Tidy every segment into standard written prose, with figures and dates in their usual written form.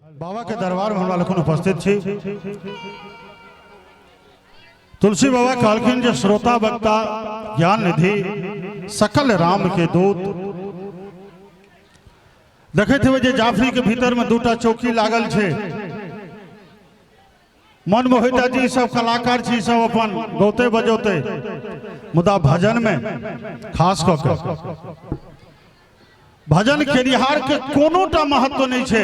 बाबा के दरबार में हमरा लोग उपस्थित छी। तुलसी बाबा कहलखिन जे श्रोता वक्ता ज्ञान निधि सकल राम के दूत। देखते हुए जे जाफरी के भीतर में दूटा चौकी लागल छे। मनमोहिता जी सब कलाकार छी, सब अपन गौते बजौते, मुदा भजन में खास कऽ भजन केनिहार के कोनोटा महत्व नहीं छे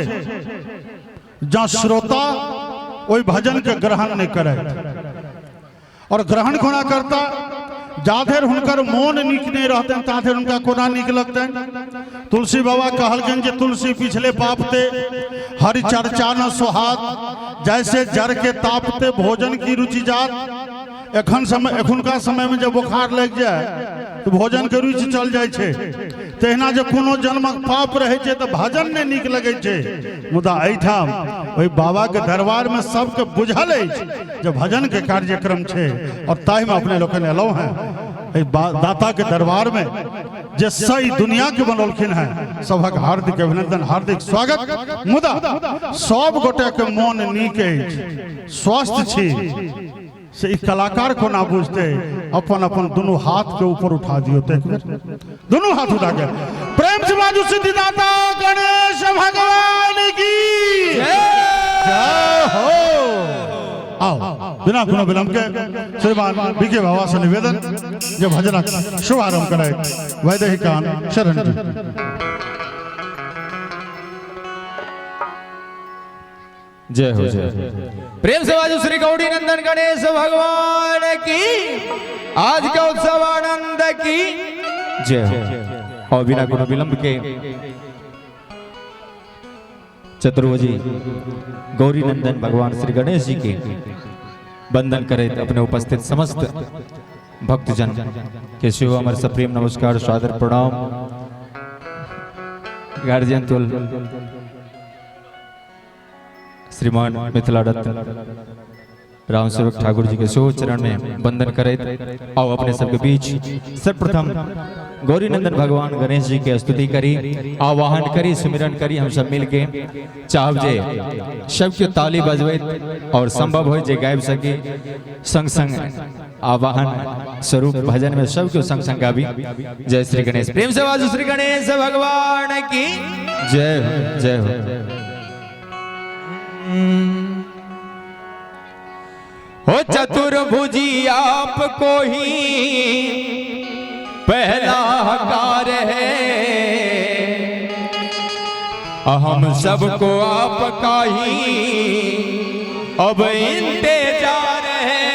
जहाँ श्रोता ओई भजन के ग्रहण नहीं करे। और ग्रहण कोना करता जाधेर हुनकर मोन नीक नहीं रहते ताधेर उनका कोना नीक लगते। तुलसी बाबा कहलखिन जे तुलसी पिछले पापते हरि चर्चा न सुहाग, जैसे जर के तापते भोजन की रुचि जात। एखुनका समय में जब बुखार लग जाए तो भोजन के रुचि चल जाए छे। तहिना जो कोनो जन्मक पाप रहे छे तो भजन नहीं नीक लगे छे। मुदा एठाम ओई बाबा के दरबार में सबके बुझल है जो भजन के कार्यक्रम छे। और ताहि में अपने लोग एलौ हैं दाता के दरबार में जे सही दुनिया के बनौलखिन है। सबक हार्दिक अभिनंदन, हार्दिक स्वागत। मुदा सब गोटे के मन नीक है, स्वस्थ छी से इस कलाकार को ना बुझते अपन अपन दोनों हाथ के ऊपर उठा दियो। दोनों हाथ उठा के प्रेम से बाजू सिद्धिदाता गणेश भगवान की जय हो। आओ बिना कोनो विलंब के श्रीमान बीके बाबा से निवेदन जो भजन शुभारंभ कराए वैदेहिकान शरण जी। जय हो जय। प्रेम से बाजू श्री गौरी नंदन गणेश भगवान की आज के उत्सव आनंद की जय हो। और बिना कोनो विलंब के चतुर्भुजी गौरी नंदन भगवान श्री गणेश जी के वंदन करे अपने उपस्थित समस्त भक्तजन के शिव अमर सप्रेम नमस्कार सादर प्रणाम। गार्जियन तुल श्रीमान मिथिला दत्त राम सेवक ठाकुर जी के शो चरण में वंदन करे और अपने सबके बीच सर्वप्रथम गौरी नंदन भगवान गणेश जी के स्तुति करी, आवाहन करी, सुमिरन करी। हम सब मिल के चाहब जे सबके ताली बजबे और संभव हो जे गायब सके संग संग आवाहन स्वरूप भजन में सबके संग संग गावी। जय श्री गणेश। प्रेम से बाजू श्री गणेश भगवान की जय हो जय हो। हो चतुर्भुजी आपको ही पहला हकार है, हम सबको आपका ही अब इंतजार है।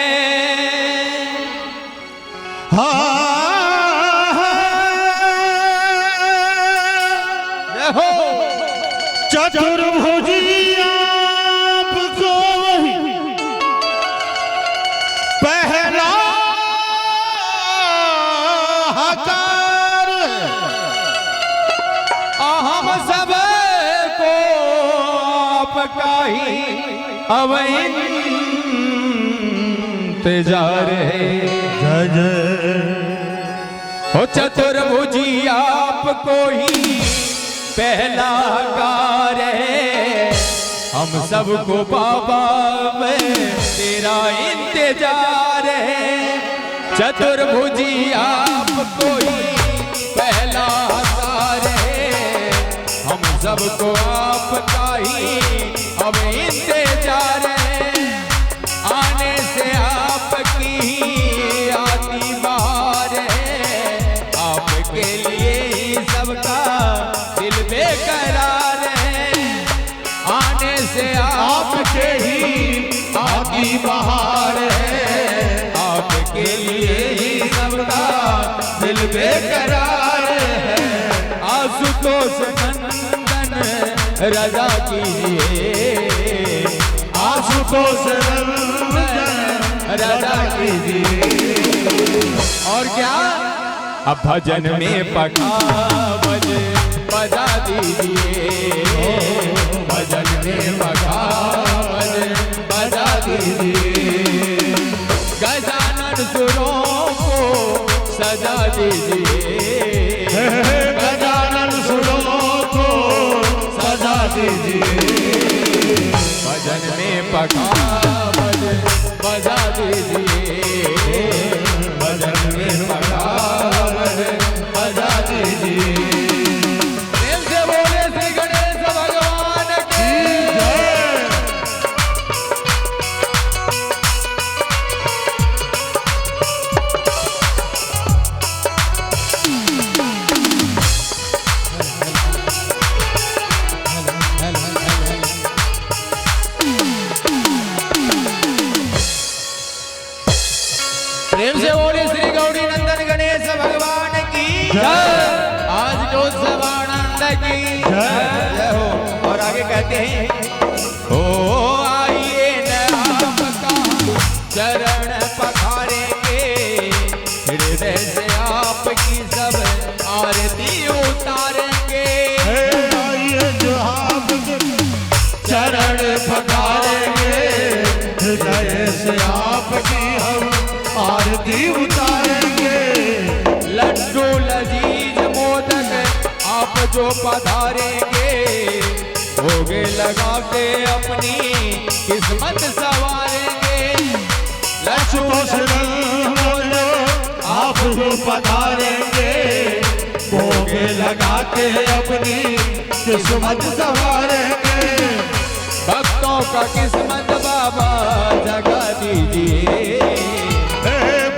हो चतुर्भुजी अब इंतजार है। जय जय हो चतुर्भुजी आपको ही पहला कार है, हम सबको बाबा में तेरा इंतजार है। चतुर्भुजी आपको ही पहला कार है, हम सबको आपका ही अब इंतजार है। आने से आपकी ही आती बहार है, आपके लिए ही सबका दिल बेकरार है। आने से आपके ही आती बहार है, आपके लिए ही सबका दिल बेकरार है। आशुतोष नंदन रजा कीजिए, आशुतोष रजा कीजिए। और क्या अब भजन में पखावज बजा दीजिए, भजन में पखावज बजा दीजिए। गजानन सुरों को सजा दीजिए, गजानन सुरों को सजा दीजिए। भजन में पखावज बजा दीजिए, भजन में पखावज बजा दीजिए। प्रेम से बोले श्री गणेश भगवान की जय। प्रेम से बोले श्री गौरी नंदन गणेश भगवान की जय। आज जो सवानंद की जय हो। और आगे कहते हैं ओ आइए न आपका चरण पखारेंगे, हृदय से आपकी सब आरती उतारेंगे। आइए जो आपके चरण पखारेंगे, हृदय से आपकी हम आरती उतारेंगे। लड्डू लजीज मोदक आप जो पधारेंगे, भोगे लगा के अपनी किस्मत सवारेंगे। आशुतोष रंग आप जो पधारेंगे, भोगे लगा के अपनी किस्मत संवारेंगे। भक्तों का किस्मत बाबा जगा दीजिए,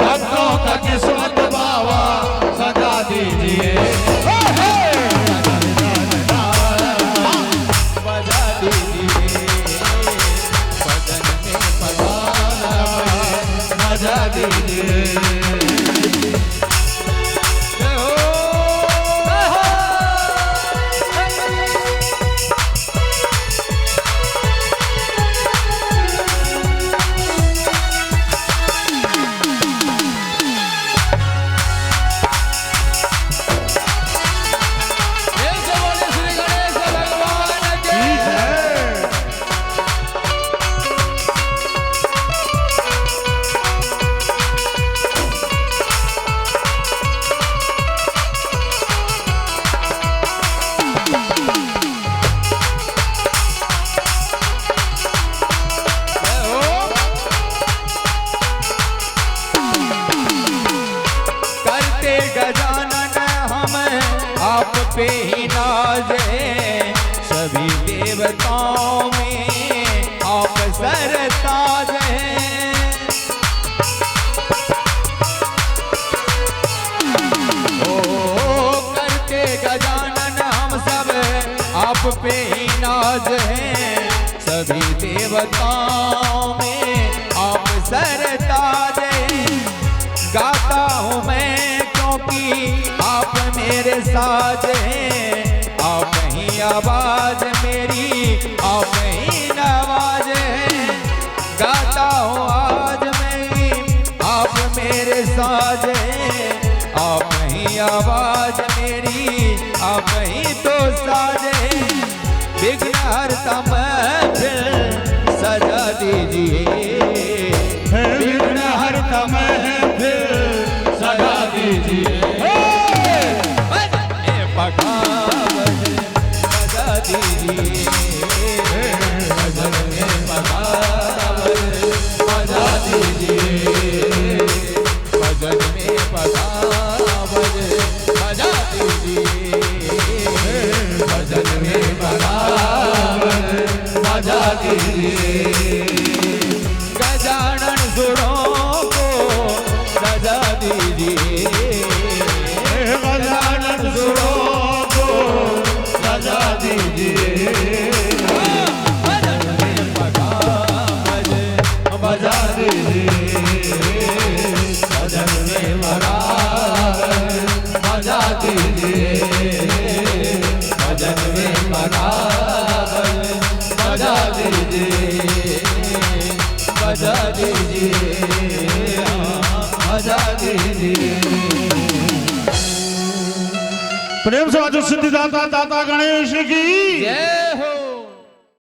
भक्तों का किस्मत बाबा सजा दीजिए। बजा दीजिए, भजन में पखावज सजा दीजिए। जय हो। प्रेम से बोले श्री गणेश भगवान की जय हो। करते गजानन हम आप पे ही नाज हैं, सभी देवताओं में आप सरताज हैं। ओ करते गजानन हम सब आप पे ही नाज हैं, सभी देवताओं में आप सरताज हैं। गाता हूँ मैं क्योंकि आप मेरे साथ हैं, आप ही आवाज मेरी आप ही नवाज हैं। गाता हूँ आज मैं आप मेरे साथ हैं, आप ही आवाज मेरी आप ही तो साज हैं। विघ्न हरता महफिल सजा दीजिए, विघ्न हरता महफिल सजा दीजिए। पखावज बजा दीजिए, भजन में पखावज बजा दीजिए, भजन में पखावज बजा दीजिए, भजन में पखावज बजा दीजिए। गजानन सुरों को सजा दीजिए, गजानन सुरों को सजा दीजिए। भजन में पखावज बजा दीजिए, भजन में पखावज बजा दीजिए, भजन में पखावज बजा दीजिए, बजा दीजिए, बजा दीजिए। प्रेम से बाजू सिद्धिदाता दाता गणेश की जय।